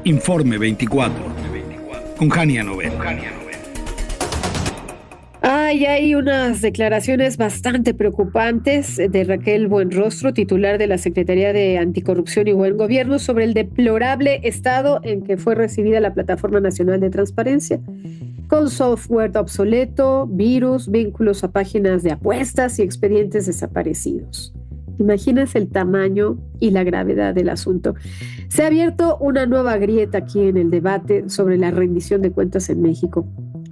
Informe 24, con Jania Novel. Hay unas declaraciones bastante preocupantes de Raquel Buenrostro, titular de la Secretaría de Anticorrupción y Buen Gobierno, sobre el deplorable estado en que fue recibida la Plataforma Nacional de Transparencia, con software obsoleto, virus, vínculos a páginas de apuestas y expedientes desaparecidos. Imagínense el tamaño y la gravedad del asunto. Se ha abierto una nueva grieta aquí en el debate sobre la rendición de cuentas en México.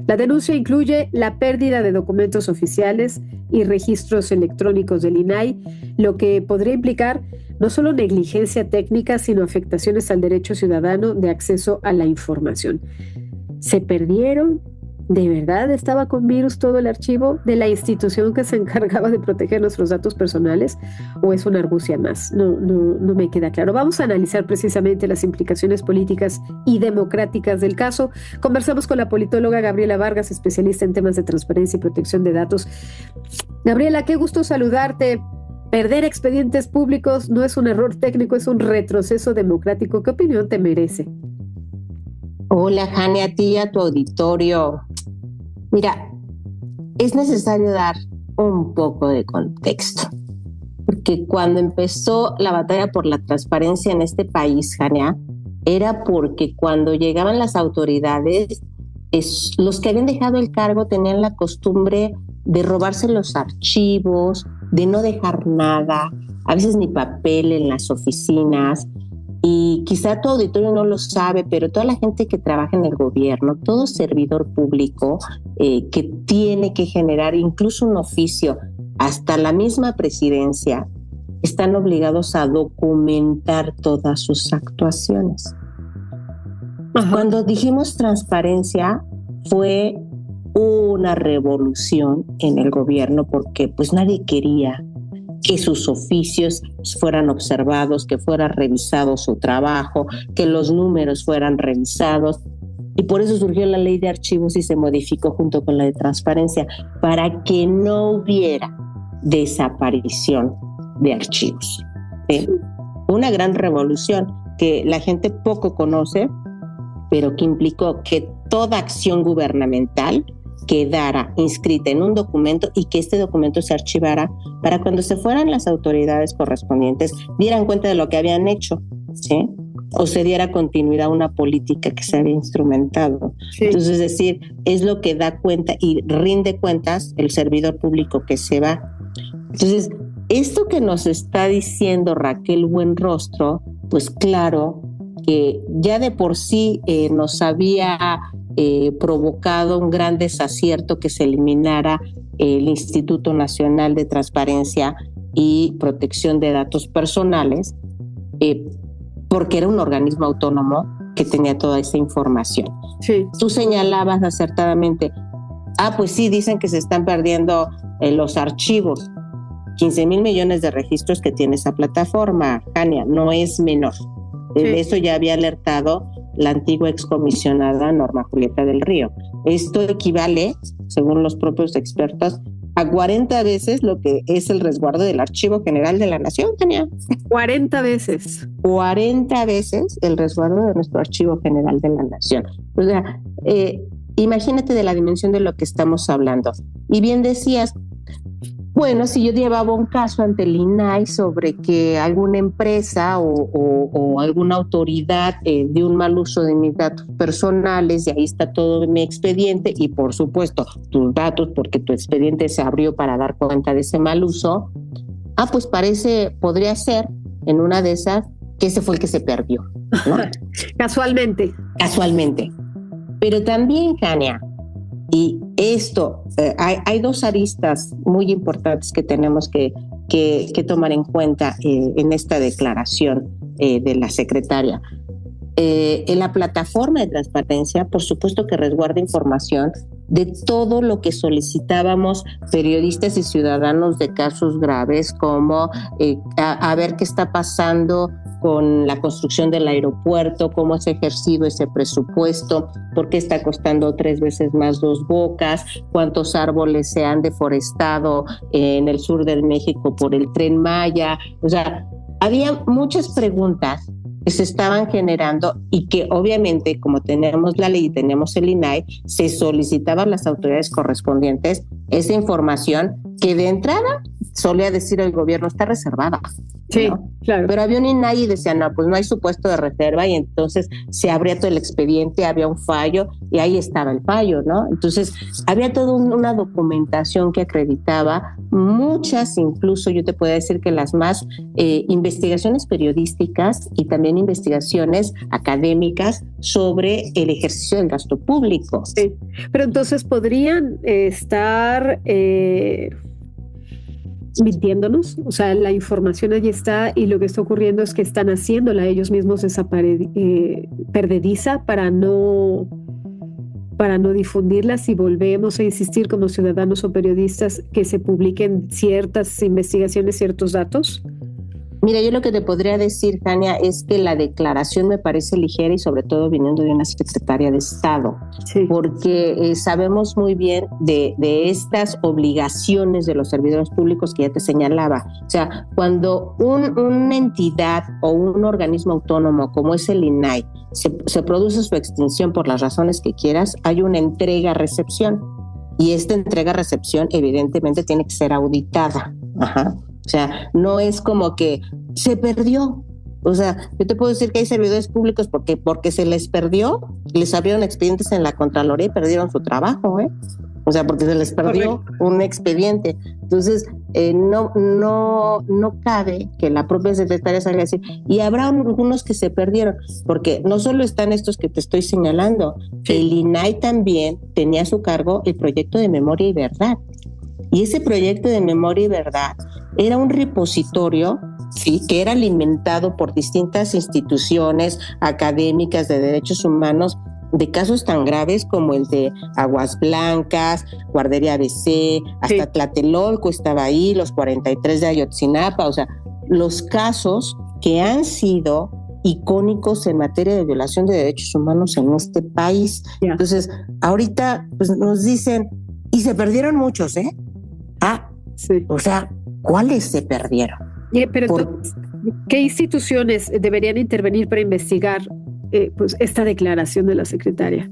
La denuncia incluye la pérdida de documentos oficiales y registros electrónicos del INAI, lo que podría implicar no solo negligencia técnica, sino afectaciones al derecho ciudadano de acceso a la información. ¿Se perdieron? ¿De verdad estaba con virus todo el archivo de la institución que se encargaba de proteger nuestros datos personales? ¿O es una argucia más? No me queda claro. Vamos a analizar precisamente las implicaciones políticas y democráticas del caso. Conversamos con la politóloga Gabriela Vargas, especialista en temas de transparencia y protección de datos. Gabriela, qué gusto saludarte. Perder expedientes públicos no es un error técnico, es un retroceso democrático. ¿Qué opinión te merece? Hola, Jania, a ti y a tu auditorio. Mira, es necesario dar un poco de contexto, porque cuando empezó la batalla por la transparencia en este país, Jania, era porque cuando llegaban las autoridades, los que habían dejado el cargo tenían la costumbre de robarse los archivos, de no dejar nada, a veces ni papel en las oficinas. Y quizá tu auditorio no lo sabe, pero toda la gente que trabaja en el gobierno, todo servidor público que tiene que generar incluso un oficio, hasta la misma presidencia, están obligados a documentar todas sus actuaciones. Cuando dijimos transparencia, fue una revolución en el gobierno porque pues nadie quería que sus oficios fueran observados, que fuera revisado su trabajo, que los números fueran revisados. Y por eso surgió la ley de archivos y se modificó junto con la de transparencia, para que no hubiera desaparición de archivos. ¿Sí? Una gran revolución que la gente poco conoce, pero que implicó que toda acción gubernamental quedara inscrita en un documento y que este documento se archivara para cuando se fueran las autoridades correspondientes dieran cuenta de lo que habían hecho, ¿sí? O se diera continuidad a una política que se había instrumentado. Sí. Entonces, es decir, es lo que da cuenta y rinde cuentas el servidor público que se va. Entonces, esto que nos está diciendo Raquel Buenrostro, pues claro que ya de por sí nos había provocado un gran desacierto que se eliminara el Instituto Nacional de Transparencia y Protección de Datos Personales, porque era un organismo autónomo que tenía toda esa información. Sí. Tú señalabas acertadamente, pues sí, dicen que se están perdiendo los archivos. 15,000 millones de registros que tiene esa plataforma, Jania, no es menor. Sí. De eso ya había alertado la antigua excomisionada Norma Julieta del Río. Esto equivale, según los propios expertos, a 40 veces lo que es el resguardo del Archivo General de la Nación, Tania. 40 veces. 40 veces el resguardo de nuestro Archivo General de la Nación. O sea, imagínate de la dimensión de lo que estamos hablando. Y bien decías, bueno, si yo llevaba un caso ante el INAI sobre que alguna empresa o alguna autoridad dio un mal uso de mis datos personales, y ahí está todo mi expediente y por supuesto tus datos, porque tu expediente se abrió para dar cuenta de ese mal uso, pues podría ser en una de esas que ese fue el que se perdió, ¿no? Casualmente. Pero también, Jania, y esto, hay dos aristas muy importantes que tenemos que tomar en cuenta en esta declaración de la secretaria. En la plataforma de transparencia, por supuesto que resguarda información de todo lo que solicitábamos periodistas y ciudadanos de casos graves, como a ver qué está pasando con la construcción del aeropuerto, cómo se ha ejercido ese presupuesto, por qué está costando 3 veces más Dos Bocas, cuántos árboles se han deforestado en el sur de México por el Tren Maya. O sea, había muchas preguntas que se estaban generando y que obviamente, como tenemos la ley y tenemos el INAI, se solicitaban a las autoridades correspondientes esa información que de entrada solía decir el gobierno está reservada. Sí, ¿no? claro. Pero había un INAI y decía, no, pues no hay supuesto de reserva, y entonces se abría todo el expediente, había un fallo y ahí estaba el fallo, ¿no? Entonces había toda una documentación que acreditaba muchas, incluso yo te puedo decir que las más investigaciones periodísticas y también investigaciones académicas sobre el ejercicio del gasto público. Sí, pero entonces podrían estar mintiéndonos, o sea, la información allí está y lo que está ocurriendo es que están haciéndola ellos mismos esa perdediza para no difundirlas, y volvemos a insistir como ciudadanos o periodistas que se publiquen ciertas investigaciones, ciertos datos. Mira, yo lo que te podría decir, Jania, es que la declaración me parece ligera y sobre todo viniendo de una secretaria de Estado, sí, porque sabemos muy bien de estas obligaciones de los servidores públicos que ya te señalaba. O sea, cuando una entidad o un organismo autónomo como es el INAI se produce su extinción por las razones que quieras, hay una entrega-recepción y esta entrega-recepción evidentemente tiene que ser auditada. Ajá. O sea, no es como que se perdió. O sea, yo te puedo decir que hay servidores públicos porque se les perdió, les abrieron expedientes en la Contraloría y perdieron su trabajo, ¿eh? O sea, porque se les perdió un expediente. Entonces, no cabe que la propia secretaria salga a decir, y habrá algunos que se perdieron, porque no solo están estos que te estoy señalando, el INAI también tenía a su cargo el proyecto de Memoria y Verdad. Y ese proyecto de Memoria y Verdad era un repositorio, sí, que era alimentado por distintas instituciones académicas de derechos humanos de casos tan graves como el de Aguas Blancas, Guardería ABC, hasta Tlatelolco estaba ahí, los 43 de Ayotzinapa, o sea, los casos que han sido icónicos en materia de violación de derechos humanos en este país. Yeah. Entonces, ahorita pues, nos dicen, y se perdieron muchos, ¿eh? Sí. O sea, ¿cuáles se perdieron? Pero entonces, ¿qué instituciones deberían intervenir para investigar pues esta declaración de la secretaria?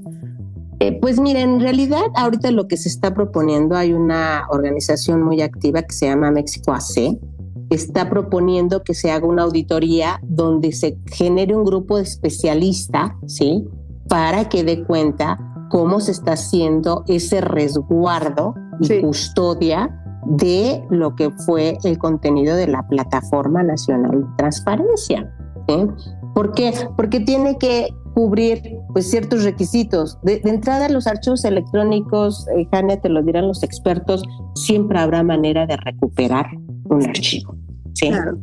Pues mira, en realidad ahorita lo que se está proponiendo, hay una organización muy activa que se llama México AC, que está proponiendo que se haga una auditoría donde se genere un grupo de especialistas, ¿sí? Para que dé cuenta cómo se está haciendo ese resguardo y custodia de lo que fue el contenido de la Plataforma Nacional de Transparencia. ¿Sí? ¿Por qué? Porque tiene que cubrir pues, ciertos requisitos. De entrada, los archivos electrónicos, Jania, te lo dirán los expertos, siempre habrá manera de recuperar un archivo. ¿Sí? Claro.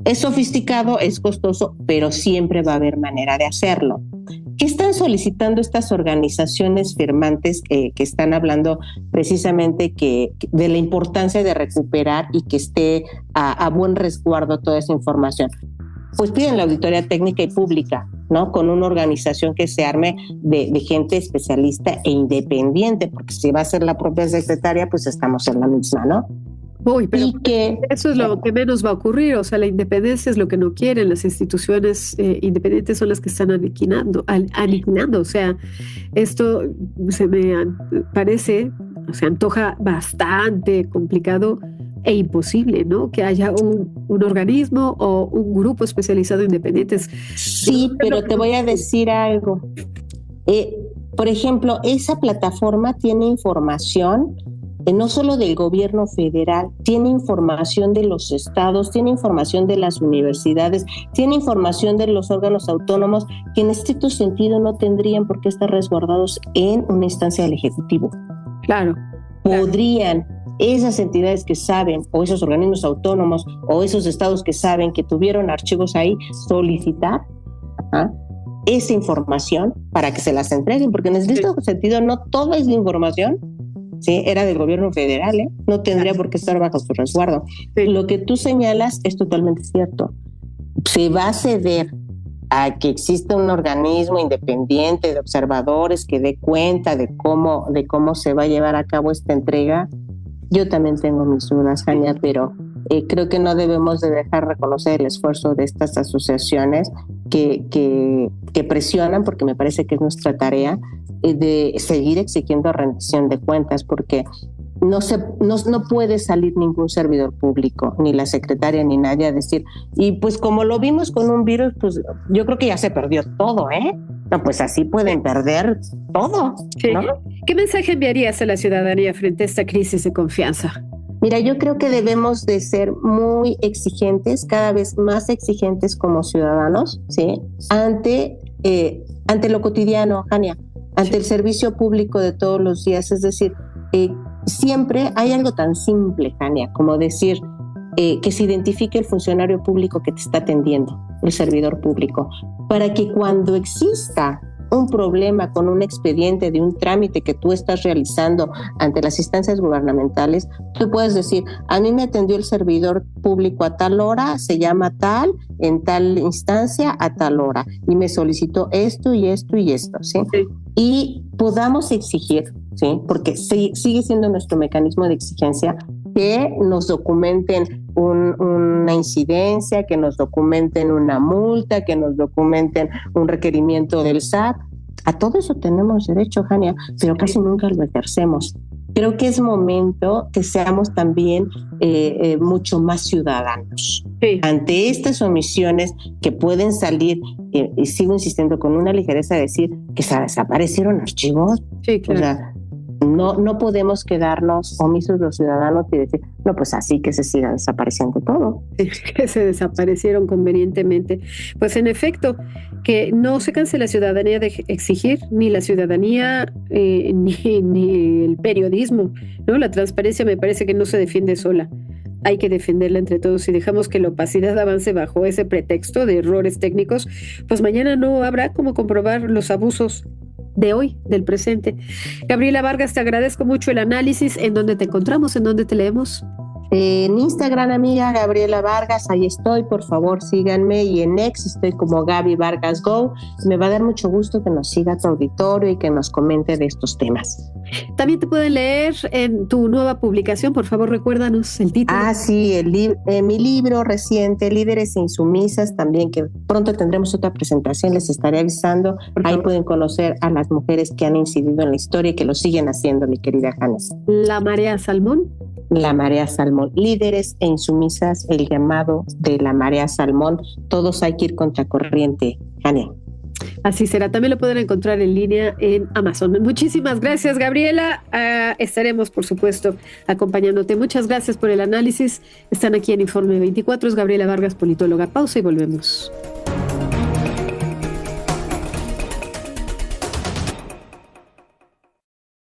Es sofisticado, es costoso, pero siempre va a haber manera de hacerlo. ¿Qué están solicitando estas organizaciones firmantes que están hablando precisamente de la importancia de recuperar y que esté a buen resguardo toda esa información? Pues piden la auditoría técnica y pública, ¿no? Con una organización que se arme de gente especialista e independiente, porque si va a ser la propia secretaria, pues estamos en la misma, ¿no? Uy, pero eso es lo que menos va a ocurrir, o sea, la independencia es lo que no quieren, las instituciones independientes son las que están aniquilando, o sea, esto se me parece, se antoja bastante complicado e imposible, ¿no? Que haya un organismo o un grupo especializado independientes. Sí, pero te voy a decir algo. Por ejemplo, esa plataforma tiene información no solo del gobierno federal, tiene información de los estados, tiene información de las universidades, tiene información de los órganos autónomos que en estricto sentido no tendrían por qué estar resguardados en una instancia del Ejecutivo. Claro. Podrían esas entidades que saben, o esos organismos autónomos, o esos estados que saben que tuvieron archivos ahí, solicitar esa información para que se las entreguen, porque en estricto sentido no toda esa información ¿sí? Era del gobierno federal, no tendría por qué estar bajo su resguardo. Sí. Lo que tú señalas es totalmente cierto. Se va a ceder a que exista un organismo independiente de observadores que dé cuenta de cómo se va a llevar a cabo esta entrega. Yo también tengo mis dudas, Jania, pero creo que no debemos de dejar reconocer el esfuerzo de estas asociaciones que presionan, porque me parece que es nuestra tarea, de seguir exigiendo rendición de cuentas, porque no puede salir ningún servidor público, ni la secretaria, ni nadie a decir, y pues como lo vimos con un virus, pues yo creo que ya se perdió todo, ¿eh? No, pues así pueden perder todo, sí. ¿no? ¿Qué mensaje enviarías a la ciudadanía frente a esta crisis de confianza? Mira, yo creo que debemos de ser muy exigentes, cada vez más exigentes como ciudadanos, ¿sí? Ante lo cotidiano, Jania, ante el servicio público de todos los días. Es decir, siempre hay algo tan simple, Jania, como decir que se identifique el funcionario público que te está atendiendo, el servidor público, para que cuando exista un problema con un expediente de un trámite que tú estás realizando ante las instancias gubernamentales, tú puedes decir, a mí me atendió el servidor público a tal hora, se llama tal, en tal instancia a tal hora, y me solicitó esto y esto y esto, ¿sí? Sí. Y podamos exigir, ¿sí? Porque sigue siendo nuestro mecanismo de exigencia, que nos documenten una incidencia, que nos documenten una multa, que nos documenten un requerimiento del SAT. A todo eso tenemos derecho, Jania, pero casi nunca lo ejercemos. Creo que es momento que seamos también mucho más ciudadanos. Sí. Ante estas omisiones que pueden salir, y sigo insistiendo con una ligereza de decir que se desaparecieron archivos. Sí, claro. O sea, no podemos quedarnos omisos los ciudadanos y decir, no, pues así que se siga desapareciendo todo. Que se desaparecieron convenientemente. Pues en efecto, que no se canse la ciudadanía de exigir, ni la ciudadanía, ni el periodismo, ¿no? La transparencia me parece que no se defiende sola. Hay que defenderla entre todos. Si dejamos que la opacidad avance bajo ese pretexto de errores técnicos, pues mañana no habrá cómo comprobar los abusos de hoy, del presente. Gabriela Vargas, te agradezco mucho el análisis. ¿En dónde te encontramos? ¿En dónde te leemos? En Instagram, amiga, Gabriela Vargas, ahí estoy, por favor síganme, y en X estoy como Gaby Vargas Go. Me va a dar mucho gusto que nos siga tu auditorio y que nos comente de estos temas. También te pueden leer en tu nueva publicación, por favor recuérdanos el título. Sí, mi libro reciente, Líderes e Insumisas, también, que pronto tendremos otra presentación, les estaré avisando. Ahí pueden conocer a las mujeres que han incidido en la historia y que lo siguen haciendo, mi querida Janes. La Marea Salmón. La Marea Salmón, Líderes e Insumisas, el llamado de la Marea Salmón. Todos hay que ir contracorriente, Jane. Así será. También lo pueden encontrar en línea en Amazon. Muchísimas gracias, Gabriela. Estaremos, por supuesto, acompañándote. Muchas gracias por el análisis. Están aquí en Informe 24. Es Gabriela Vargas, politóloga. Pausa y volvemos.